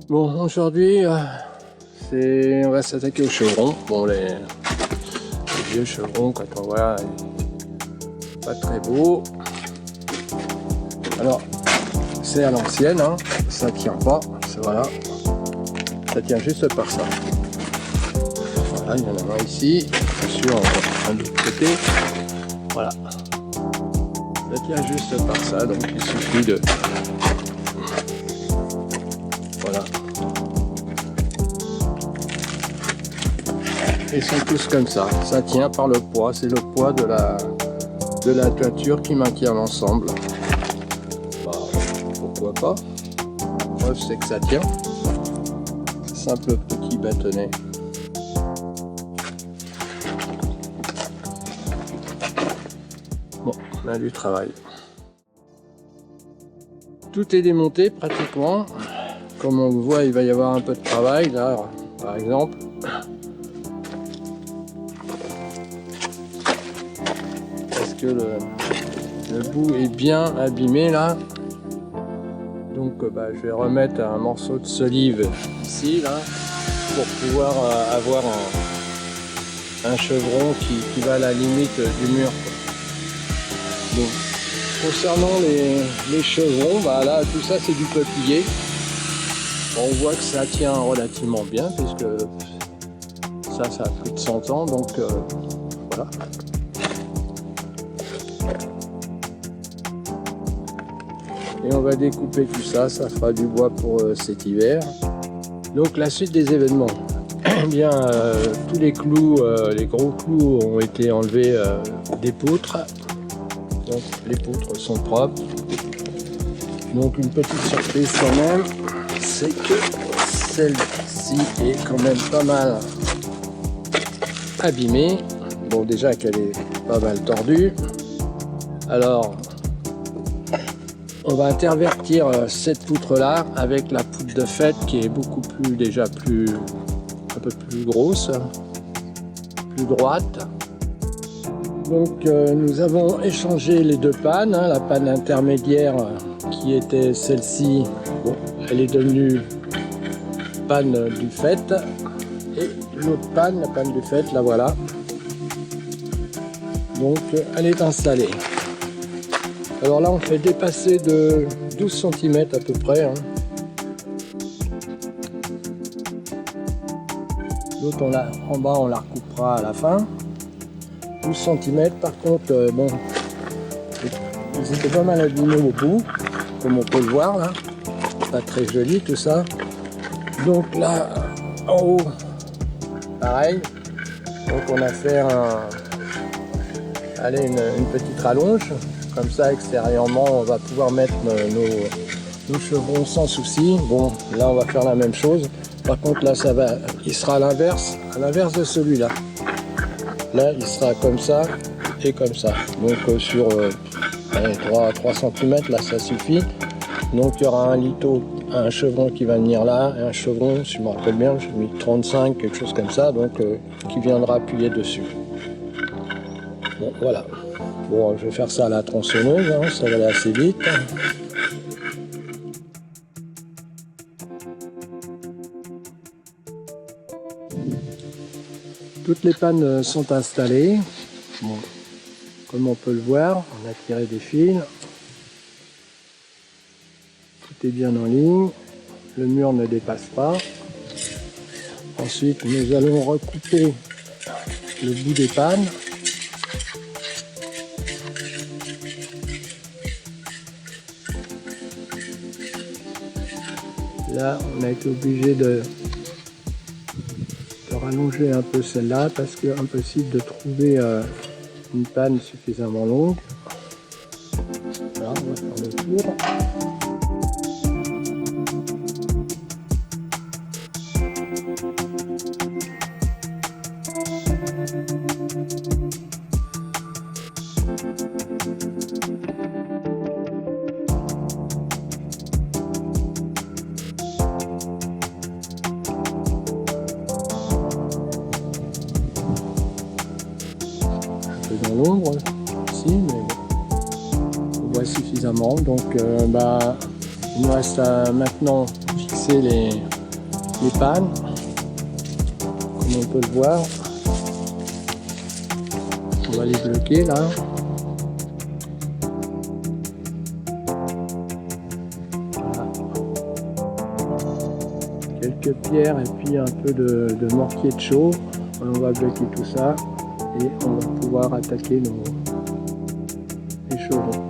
Bon, aujourd'hui, on va s'attaquer aux chevrons. Bon, les vieux chevrons, quand on voit, pas très beaux. Alors, c'est à l'ancienne, hein, ça tient pas, voilà, ça tient juste par ça. Voilà, il y en a un ici, bien sûr, un de l'autre côté, voilà. Ça tient juste par ça, donc il suffit de... Voilà. Ils sont tous comme ça tient par le poids, c'est le poids de la toiture qui maintient l'ensemble. Bah, pourquoi pas, preuve c'est que ça tient. Simple petit bâtonnet. Bon, on a du travail. Tout est démonté pratiquement. Comme on le voit, il va y avoir un peu de travail là, par exemple. Parce que le bout est bien abîmé là. Donc je vais remettre un morceau de solive ici là pour pouvoir avoir un chevron qui va à la limite du mur. Donc, concernant les chevrons, là tout ça c'est du peuplier. On voit que ça tient relativement bien puisque ça a plus de 100 ans, donc voilà. Et on va découper tout ça, ça fera du bois pour cet hiver. Donc la suite des événements. Eh bien, tous les clous, les gros clous ont été enlevés des poutres. Donc les poutres sont propres. Donc une petite surprise quand même, c'est que celle-ci est quand même pas mal abîmée. Bon, déjà qu'elle est pas mal tordue. Alors, on va intervertir cette poutre-là avec la poutre de fête qui est beaucoup plus, un peu plus grosse, plus droite. Donc nous avons échangé les deux pannes, hein, la panne intermédiaire qui était celle-ci, bon, elle est devenue panne du fait, et l'autre panne, la panne du fait, la voilà. Donc elle est installée. Alors là on fait dépasser de 12 cm à peu près. Hein. L'autre en bas on la recoupera à la fin. 12 cm par contre, bon, ils étaient pas mal abîmés au bout, comme on peut le voir là. Pas très joli tout ça. Donc là, en haut, pareil. Donc on a fait une petite rallonge. Comme ça, extérieurement, on va pouvoir mettre nos chevrons sans souci. Bon, là, on va faire la même chose. Par contre, là, il sera à l'inverse de celui-là. Là, il sera comme ça et comme ça. Donc, sur 3 cm, là, ça suffit. Donc, il y aura un lito, un chevron qui va venir là, et un chevron, si je me rappelle bien, j'ai mis 35, quelque chose comme ça, donc qui viendra appuyer dessus. Bon, voilà. Bon, je vais faire ça à la tronçonneuse, hein, ça va aller assez vite. Toutes les pannes sont installées. Bon, comme on peut le voir, on a tiré des fils. Tout est bien en ligne. Le mur ne dépasse pas. Ensuite, nous allons recouper le bout des pannes. Là, on a été obligé de rallonger un peu celle-là parce que impossible de trouver une panne suffisamment longue. Voilà, on va faire le tour. l'ombre ici, mais on voit suffisamment. Donc il nous reste à maintenant fixer les pannes, comme on peut le voir. On va les bloquer là. Voilà. Quelques pierres et puis un peu de mortier de chaux. On va bloquer tout ça et on va pouvoir attaquer les chevrons.